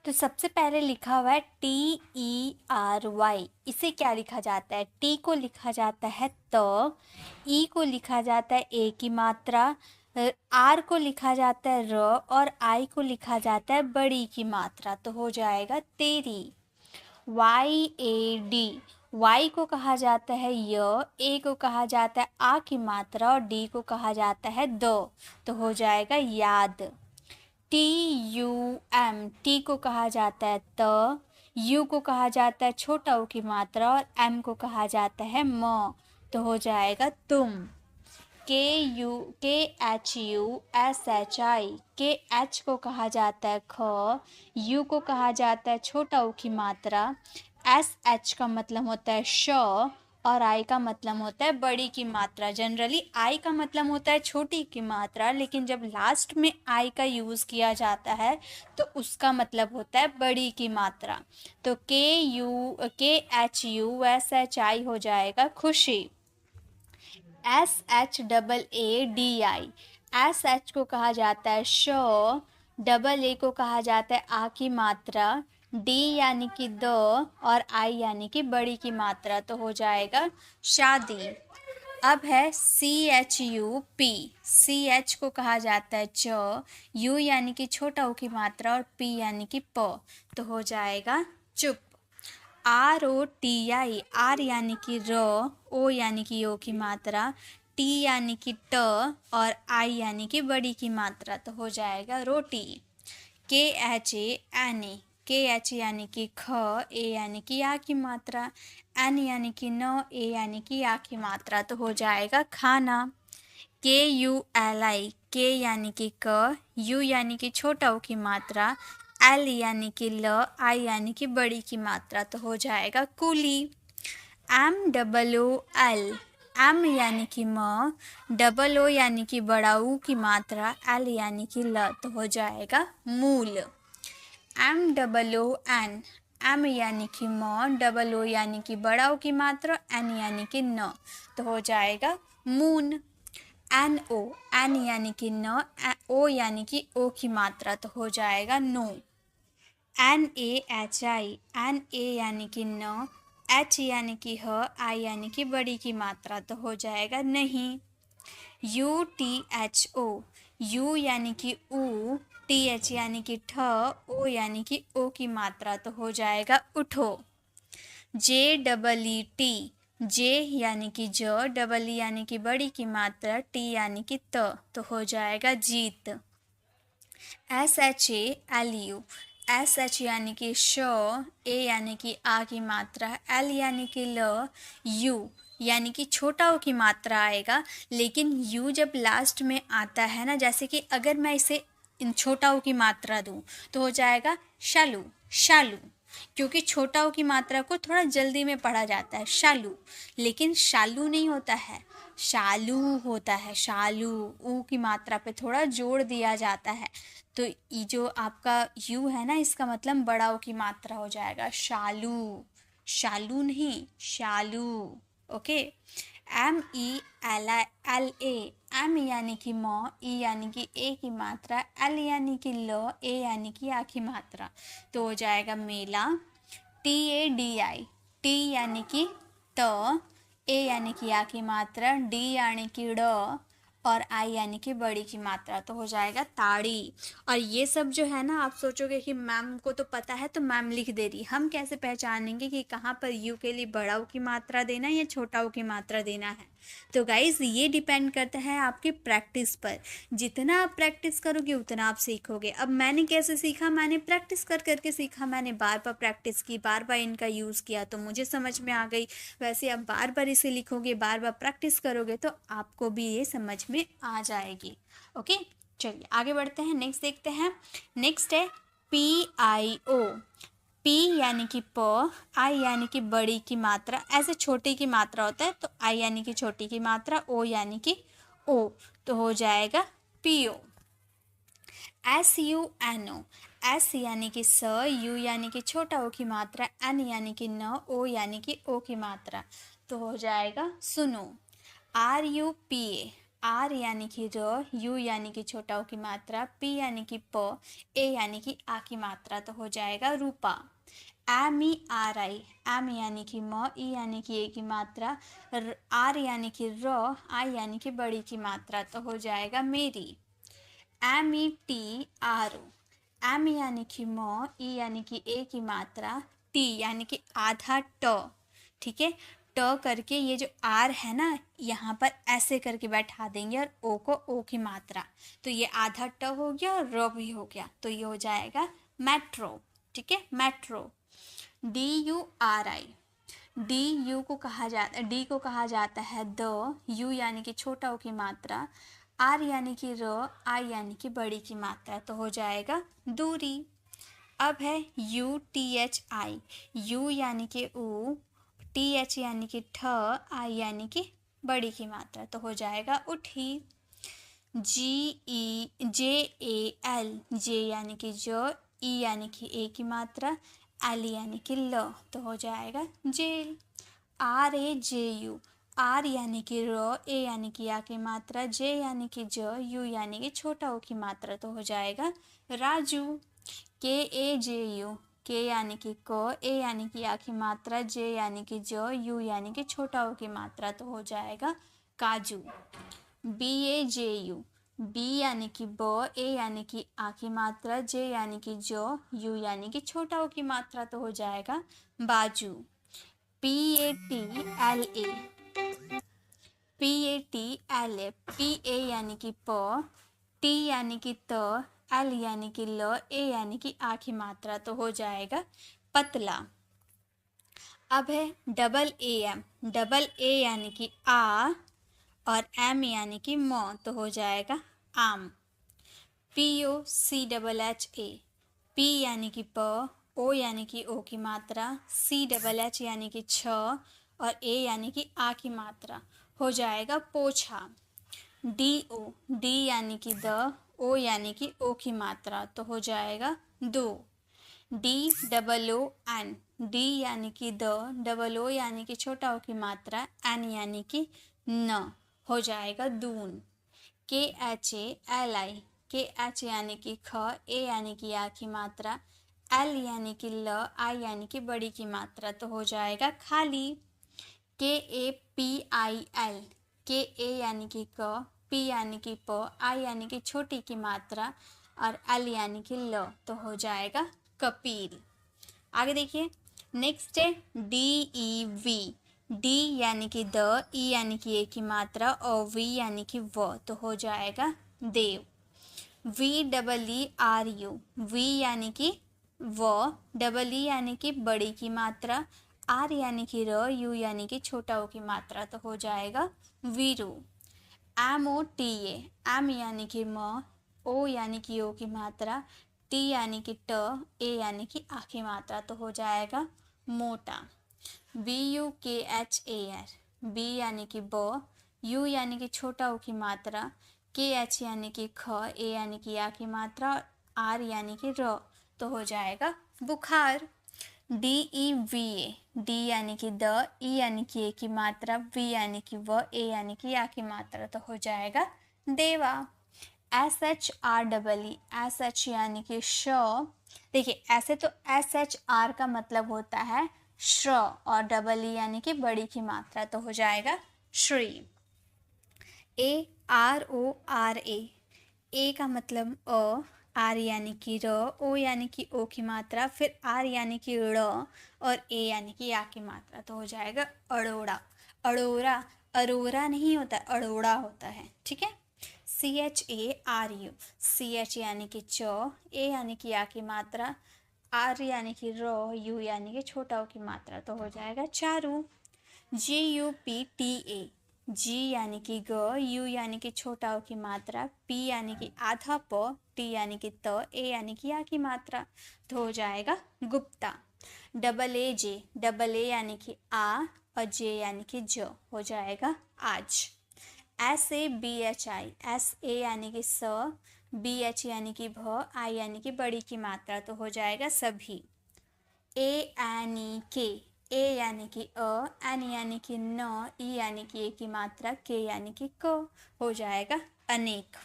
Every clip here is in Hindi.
तो सबसे पहले लिखा हुआ है TERY। इसे क्या लिखा जाता है? टी को लिखा जाता है त, ई को लिखा जाता है ए की मात्रा, आर को लिखा जाता है र, और आई को लिखा जाता है बड़ी की मात्रा। तो हो जाएगा तेरी। YAD, वाई को कहा जाता है य, ए को कहा जाता है आ की मात्रा, और डी को कहा जाता है द। तो हो जाएगा याद। TUM, टी को कहा जाता है त, यू को कहा जाता है छोटा ऊ की मात्रा, और एम को कहा जाता है म। तो हो जाएगा तुम। KHUSHI, के एच को कहा जाता है ख, यू को कहा जाता है छोटा ऊ की मात्रा, SH का मतलब होता है श, और आई का मतलब होता है बड़ी की मात्रा। जनरली आई का मतलब होता है छोटी की मात्रा, लेकिन जब लास्ट में आई का यूज़ किया जाता है तो उसका मतलब होता है बड़ी की मात्रा। तो KHUSHI हो जाएगा खुशी। SHAADI, SH को कहा जाता है श, डबल ए को कहा जाता है आ की मात्रा, डी यानी कि द, और आई यानी कि बड़ी की मात्रा। तो हो जाएगा शादी। अब है CHUP, CH को कहा जाता है च, यू यानी कि छोटा ऊ की मात्रा, और P यानी कि प। तो हो जाएगा चुप। ROTI, आर यानी कि र, ओ यानी कि ओ की मात्रा, टी यानी कि ट, और आई यानी कि बड़ी की मात्रा। तो हो जाएगा रोटी। KHANE, KH यानी कि ख, ए यानी कि आ की मात्रा, एन यानी कि न, ए यानी कि आ की मात्रा। तो हो जाएगा खाना। KULI, के यानी कि क, यू यानी कि छोटा ऊ की मात्रा, एल यानी कि ल, आई यानी कि बड़ी की मात्रा। तो हो जाएगा कूली। MOOL, एम यानी कि म, डबल ओ यानी कि बड़ा ऊ की मात्रा, एल यानी कि ल। तो हो जाएगा मूल। MOON, एम यानी कि म, डबल ओ यानी कि बड़ा ऊ की मात्रा, एन यानी कि न। तो हो जाएगा मून। NO, एन यानी कि न, ओ यानी कि ओ की मात्रा। तो हो जाएगा नो। NAHI, एन ए यानी कि न, एच यानी कि ह, आई यानी कि बड़ी की मात्रा। तो हो जाएगा नहीं। UTHO, यू यानी कि ऊ, TH यानी कि ठ, ओ यानी कि ओ की मात्रा। तो हो जाएगा उठो। JEET, जे यानी कि ज, डबल ई यानी कि बड़ी की मात्रा, टी यानी कि त। तो हो जाएगा जीत। SHALU, SH यानी कि श, ए यानी कि आ की मात्रा, एल यानी कि ल, यू यानी कि छोटा ओ की मात्रा आएगा। लेकिन यू जब लास्ट में आता है ना, जैसे कि अगर मैं इसे इन छोटा ओ की मात्रा दूं तो हो जाएगा शालू, शालू, क्योंकि छोटा ओ की मात्रा को थोड़ा जल्दी में पढ़ा जाता है शालू। लेकिन शालू नहीं होता है, शालू होता है। शालू, ऊ की मात्रा पे थोड़ा जोड़ दिया जाता है। तो ये जो आपका यू है ना, इसका मतलब बड़ा ओ की मात्रा हो जाएगा शालू। शालू नहीं, शालू। ओके। MELA, एम यानी कि म, ई यानी कि ए की मात्रा, एल यानी कि ल, ए यानी कि आ की मात्रा। तो हो जाएगा मेला। TADI, टी यानी कि त, ए यानी कि आ की मात्रा, डी यानी कि ड, और आई यानी कि बड़ी की मात्रा। तो हो जाएगा ताड़ी। और ये सब जो है ना, आप सोचोगे कि मैम को तो पता है तो मैम लिख दे रही, हम कैसे पहचानेंगे कि कहाँ पर यू के लिए बड़ा ऊ की मात्रा देना है या छोटा ऊ की मात्रा देना है? तो गाइज़ ये डिपेंड करता है आपकी प्रैक्टिस पर। जितना आप प्रैक्टिस करोगे उतना आप सीखोगे। अब मैंने कैसे सीखा? मैंने प्रैक्टिस कर करके सीखा। मैंने बार बार प्रैक्टिस की, बार बार इनका यूज़ किया, तो मुझे समझ में आ गई। वैसे आप बार बार इसे लिखोगे, बार बार प्रैक्टिस करोगे तो आपको भी ये समझ में आ जाएगी। ओके, चलिए आगे बढ़ते हैं। नेक्स्ट देखते हैं। नेक्स्ट है PIO। पी यानी कि प, आई यानी कि बड़ी की मात्रा, ऐसे छोटी की मात्रा होता है तो आई यानी कि छोटी की मात्रा, ओ यानी कि ओ। तो हो जाएगा PO। SUNO, एस यानी कि स, यू यानी कि छोटा ओ की मात्रा, एन यानी कि न, ओ यानी कि ओ की मात्रा। तो हो जाएगा सुनो। RUPA, आर यानी कि र, यू यानी कि छोटा ओ की मात्रा, पी यानी कि प, ए यानी कि आ की मात्रा, तो हो जाएगा Rupa. M E R I, M यानी कि म, ई यानी कि ए की मात्रा, आर यानी कि र, आई यानी कि बड़ी की मात्रा, तो हो जाएगा मेरी। M E T R O, M यानी कि म, ई यानी कि ए की मात्रा, टी यानी कि आधा ट, ठीक है। ट करके ये जो आर है ना यहाँ पर ऐसे करके बैठा देंगे और ओ को ओ की मात्रा, तो ये आधा ट हो गया और र भी हो गया, तो ये हो जाएगा मेट्रो, ठीक है, metro. D you are I, D you को कहा जाता, डी को कहा जाता है द, यू यानी कि छोटा ओ की मात्रा, आर यानी कि र, आई यानी कि बड़ी की मात्रा, तो हो जाएगा दूरी। अब है U T H I, you यानी कि ऊ, टी एच यानी कि ठ, आई यानी कि बड़ी की मात्रा, तो हो जाएगा उठी। जी ई जे ए एल, जे यानी कि ज, ई यानी कि ए की मात्रा, एल यानी कि ल, तो हो जाएगा जेल। R A J U, R यानी कि र, ए यानी कि आ की मात्रा, जे यानी कि ज, यू यानी कि छोटा ओ की मात्रा, तो हो जाएगा राजू। के ए जे यू, के यानी कि क, ए यानी कि आ की मात्रा, जे यानी कि ज, यू यानी कि छोटा ओ की मात्रा, तो हो जाएगा काजू। B A J U, B यानी कि ब, ए यानी कि आ की मात्रा, जे यानी कि ज, यू यानी कि छोटा ओ की मात्रा, तो हो जाएगा बाजू। P A T L A, P A T L A, P A यानी कि प, टी यानी कि त, एल यानी कि ल, ए यानी कि आ की मात्रा, तो हो जाएगा पतला। अब है double A M, double A यानी कि आ और एम यानी कि म, तो हो जाएगा आम। P O C double H A, P यानी कि प, ओ यानी कि ओ की मात्रा, सी डबल एच यानी कि छ और ए यानी कि आ की मात्रा, हो जाएगा पोछा। डी ओ, डी यानी कि द, ओ यानी कि ओ की मात्रा, तो हो जाएगा दो। D double O N, D यानी कि द, डबल ओ यानी कि छोटा ओ की मात्रा, एन यानी कि न, हो जाएगा दून। के एच ए एल आई, के एच यानी कि ख, ए यानी कि आ की मात्रा, एल यानी कि ल, आई यानी कि बड़ी की मात्रा, तो हो जाएगा खाली। के ए पी आई एल, के ए यानी कि क, पी यानी कि प, आई यानी कि छोटी की मात्रा और एल यानी कि ल, तो हो जाएगा कपिल। आगे देखिए नेक्स्ट है डी ई वी, डी यानी कि द, ई यानी कि ए की मात्रा और वी यानी कि व, तो हो जाएगा Dev. V double E R U, V यानी कि व, डबल ई यानी कि बड़ी की मात्रा, आर यानी कि र, यू यानी कि छोटा ओ की मात्रा, तो हो जाएगा Veeru. M O T A, M यानी कि म, ओ यानी कि ओ की मात्रा, टी यानी कि ट, ए यानी कि आ की मात्रा, तो हो जाएगा मोटा। बी यू के एच ए आर, बी यानी कि ब, यू यानी कि छोटा ओ की मात्रा, के एच यानी कि ख, ए यानी कि आ की मात्रा और आर यानी कि र, तो हो जाएगा बुखार। D E V A, D यानी कि द, ई यानी कि ए की मात्रा, वी यानी कि व, ए यानी कि आ की मात्रा, तो हो जाएगा देवा। S H R double E, S H यानी कि श, देखिए ऐसे तो एस एच आर का मतलब होता है श्र और डबल ई यानी कि बड़ी की मात्रा, तो हो जाएगा Shri. A R O R A का मतलब अ, आर यानी कि र, ओ यानी कि ओ की मात्रा, फिर आर यानी कि ड़ और ए यानी कि आ की मात्रा, तो हो जाएगा अड़ोड़ा। अड़ोरा, अरोरा नहीं होता, अड़ोड़ा होता है, ठीक है। C H A R U, C H यानी कि च, ए यानी कि आ की मात्रा, आर यानी कि र, यू यानी कि छोटा ओ की मात्रा, तो हो जाएगा चारू। जी यू पी टी ए, जी यानी कि ग, यू यानी कि छोटा ओ की मात्रा, पी यानी कि आधा प, टी यानी कि त, ए यानी कि आ की मात्रा, तो हो जाएगा Gupta. Double A J, double A यानी कि आ और जे यानी कि ज, हो जाएगा आज। S A B H I, S A यानी कि स, बी एच यानी कि भ, आई यानी कि बड़ी की मात्रा, तो हो जाएगा सभी। ए एन ई के, ए यानी कि अ, एन यानी कि न, ई यानी कि ए की मात्रा, के यानी कि क, हो जाएगा अनेक।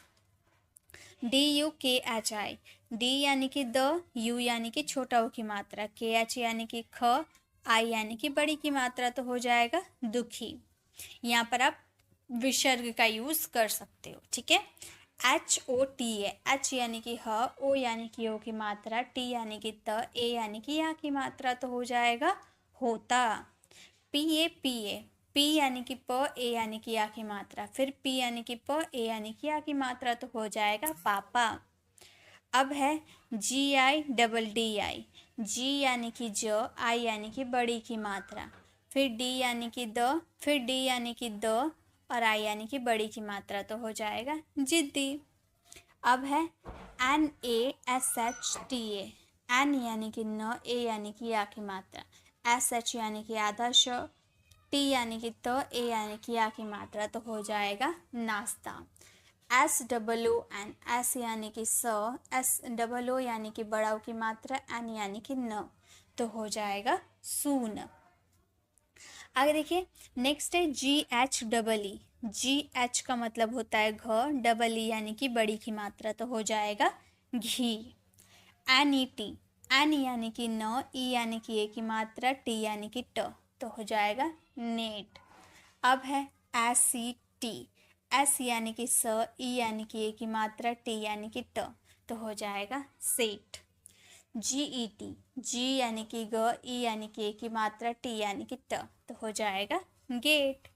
DUKHI, डी यानी कि द, यू यानी कि छोटा ओ की मात्रा, KH यानी कि ख, आई यानी कि बड़ी की मात्रा, तो हो जाएगा दुखी। यहाँ पर आप विसर्ग का यूज कर सकते हो, ठीक है। HOTA, एच यानी कि ह, ओ यानी कि ओ की मात्रा, टी यानी कि त, ए यानी कि या की मात्रा, तो हो जाएगा होता। PAPA, पी यानी कि प, ए यानी कि या की मात्रा, फिर पी यानी कि प, ए यानी कि या की मात्रा, तो हो जाएगा पापा। अब है GIDDI, जी यानी कि ज, आई यानी कि बड़ी की मात्रा, फिर डी यानी कि द, फिर डी यानी कि द, और आई यानी कि बड़ी की मात्रा, तो हो जाएगा जिद्दी। अब है NASHTA, एन यानी कि न, ए यानी कि या की मात्रा, SH यानी कि आधा श, टी यानी कि त, ए यानी कि या की मात्रा, तो हो जाएगा नाश्ता। SOON, एस यानी कि स, SOO यानी कि बड़ा की मात्रा, एन यानी कि न, तो हो जाएगा सून। आगे देखिए नेक्स्ट है GHEE, GH का मतलब होता है घ, डबल ई यानी कि बड़ी की मात्रा, तो हो जाएगा घी। NET, एन यानी कि न, ई यानी कि ए की मात्रा, टी यानी कि ट, तो हो जाएगा नेट। अब है SCT, एस यानी कि स, ई यानी कि ए की मात्रा, टी यानी कि ट, तो हो जाएगा सेठ। GET, जी यानी कि ग, ई यानी कि ए की मात्रा, टी यानी कि ट, तो हो जाएगा गेट।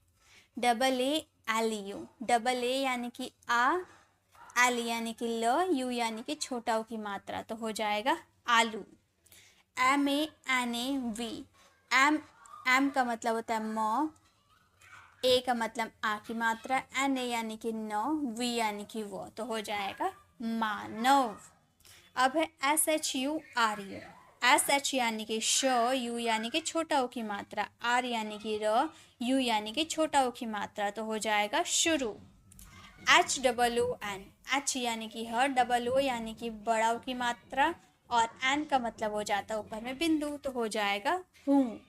AALU, डबल ए यानी कि आ, एल यानी कि ल, यू यानी कि छोटा ओ की मात्रा, तो हो जाएगा आलू। MANAV, एम का मतलब होता है म, ए का मतलब आ की मात्रा, NA यानी कि न, वी यानी कि वो, तो हो जाएगा मानव। अब है SHURU, SH यानी कि श, यू यानी कि छोटा ओ की मात्रा, आर यानी कि र, यू यानी कि छोटा ओ की मात्रा, तो हो जाएगा शुरू। HOON, एच यानी कि ह, डबल ओ यानी कि बड़ा ओ की मात्रा, और एन का मतलब हो जाता है ऊपर में बिंदु, तो हो जाएगा हूँ।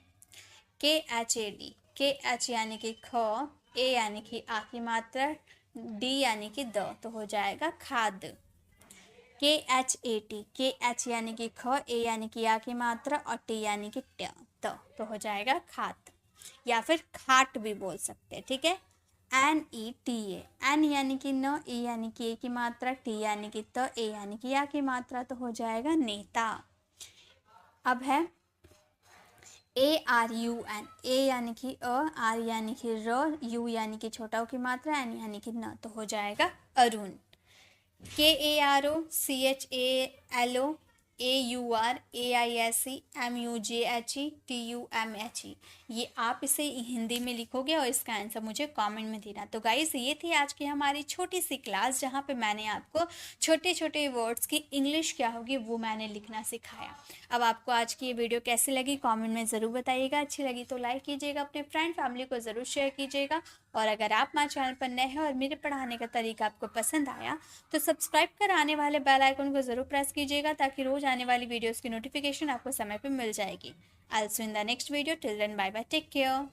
KHAD, KH यानी कि ख, ए यानी कि आ की मात्रा, डी यानी कि द, तो हो जाएगा खाद। KHAT, KH यानी कि ख, ए यानी कि आ की मात्रा, और टी यानी कि ट, तो हो जाएगा खात, या फिर खाट भी बोल सकते हैं, ठीक है। NETA, एन यानी कि न, ए यानी कि ए की मात्रा, टी यानी कि त, ए यानी कि या की मात्रा, तो हो जाएगा नेता। अब है ARUN, ए यानी कि अ, आर यानी कि र, यू यानी कि छोटा ओ की मात्रा, एन यानी कि न, तो हो जाएगा Arun. KAROCHALO, AURAISE, MUJHE, TUMHE, ये आप इसे हिंदी में लिखोगे और इसका आंसर मुझे कमेंट में देना। तो गाइस ये थी आज की हमारी छोटी सी क्लास, जहाँ पे मैंने आपको छोटे छोटे वर्ड्स की इंग्लिश क्या होगी वो मैंने लिखना सिखाया। अब आपको आज की ये वीडियो कैसी लगी कमेंट में ज़रूर बताइएगा। अच्छी लगी तो लाइक कीजिएगा, अपने फ्रेंड फैमिली को ज़रूर शेयर कीजिएगा, और अगर आप हमारे चैनल पर नए हैं और मेरे पढ़ाने का तरीका आपको पसंद आया तो सब्सक्राइब कर आने वाले बेल आइकन को ज़रूर प्रेस कीजिएगा, ताकि रोज़ आने वाली वीडियोस की नोटिफिकेशन आपको समय पर मिल जाएगी। I will see you in the next video, till then bye bye, take care.